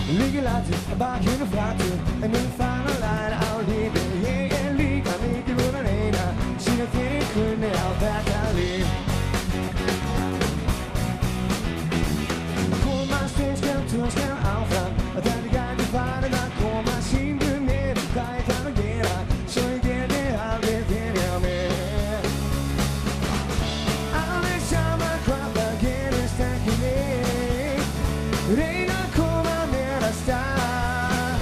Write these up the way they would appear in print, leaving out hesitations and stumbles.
Ligger laten, bakken of laten. En nu van een lijn al liefde. Je liefde, ik wil er een. Zie dat je niet kunnen, altijd alleen. Kom maar steeds, kan terug, kan afgaan. Uiteindelijk ga je varen, dan kom maar zien we meer. Ga je het aan leren, zo je keer niet altijd in jou meer. Alles samen, kwam dan keer een stukje meer. Reina, kom maar meer naar staan.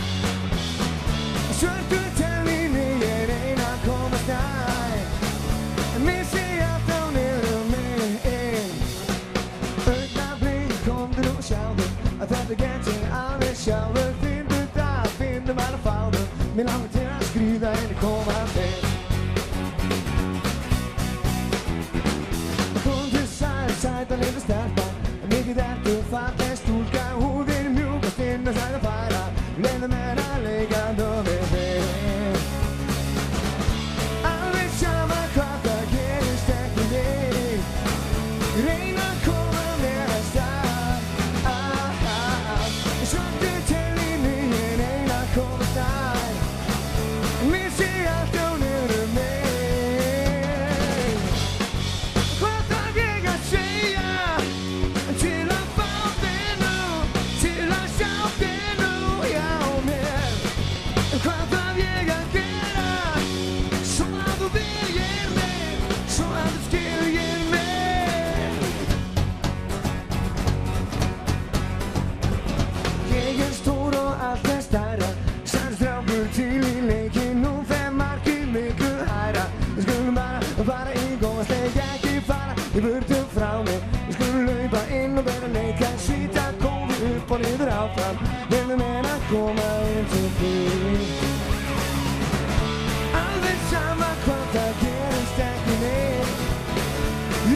Zwart doet en niet meer, Reina, kom maar staan. Mis je af dan heel meer. Uit naar blink, kom er nog sjouwen. Dat de grenzen aan is sjouwen. Vind het daar, vind de maar de fouten. Min lange til at skride en det kommer med. Kun til sejt og lidt stærkt. Mikket er du faktisk, du skal hovedet mjuk og finde sig og fejre. Lænde med der ligger dumme ved. Alle sammen kræfter giver det stærkt i det. Regner kommer med at starte. Så det til i nye regner kommer start. Hvis jeg er stående med. Kræfter virker siger. Til at få det nu. Til at sjove det nu. Jeg er med. Kræfter virker gælder. Så er du ved hjemme. Så er du skil hjemme. Jeg stod og alt er stejder. Sandt strømper til i leken. Nu 5 marker med kødhejder. Jeg skulle bare ikke gå afsted. Jeg gik fra dig. Jeg burde fra mig. Jeg skulle løbe ind og være lækker. Shit, der kom vi op og lidt affram. Vælge med at komme ind til fri. Alle sammen kom der giver en stærk i ned.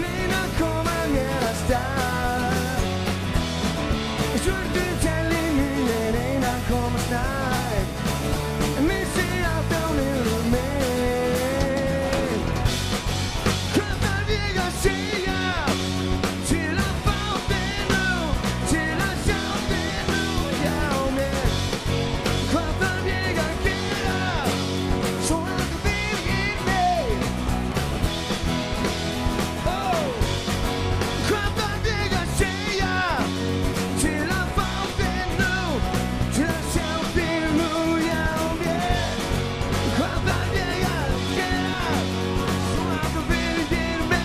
Læner kommer med at starte. Sort det tal i nye, Læner kommer snart. Men se at der er med. Kræfter virker siger. Til at få det nu. Til at sjove det nu. Jeg er med. Kræfter virker gælder. Så er du ved hjemme. Kræfter virker siger. Til at få det nu. Til at sjove det nu. Jeg er med. Kræfter virker gælder. Så er du ved hjemme.